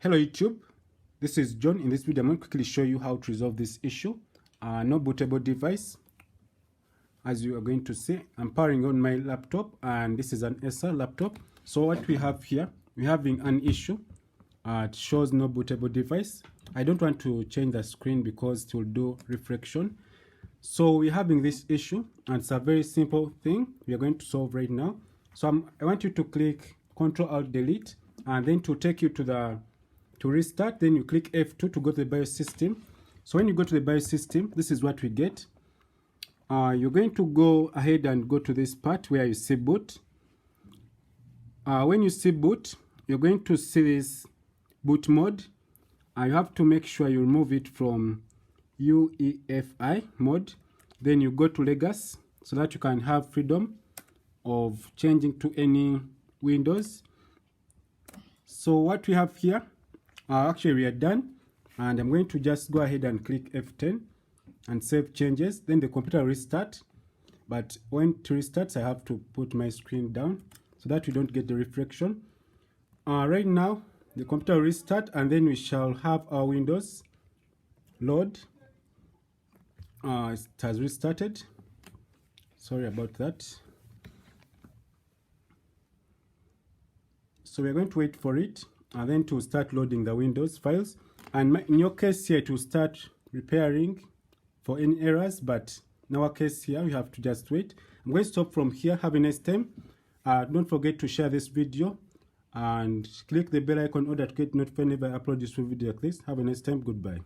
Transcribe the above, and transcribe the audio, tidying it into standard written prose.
Hello YouTube, this is John. In this video I'm going to quickly show you how to resolve this issue. No bootable device. As you are going to see, I'm powering on my laptop and this is an Acer laptop. So what we have here, we're having an issue. It shows no bootable device. I don't want to change the screen because it will do reflection. So we're having this issue and it's a very simple thing we are going to solve right now. So I want you to click Ctrl-Alt-Delete and then to take you to restart, then you click F2 to go to the BIOS system. So when you go to the BIOS system, this is what we get. You're going to go ahead and go to this part where you see boot. When you see boot, you're going to see this boot mode. You have to make sure you remove it from UEFI mode. Then you go to Legacy so that you can have freedom of changing to any Windows. So what we have here, actually we are done, and I'm going to just go ahead and click F10 and save changes. Then the computer will restart, but when it restarts I have to put my screen down so that we don't get the reflection. Right now the computer will restart and then we shall have our Windows load. It has restarted, sorry about that. So we're going to wait for it and then to start loading the Windows files. And in your case here, to start repairing for any errors, but in our case here, we have to just wait. I'm going to stop from here. Have a nice time. Don't forget to share this video and click the bell icon in order to get notified whenever I upload this video like this. Have a nice time. Goodbye.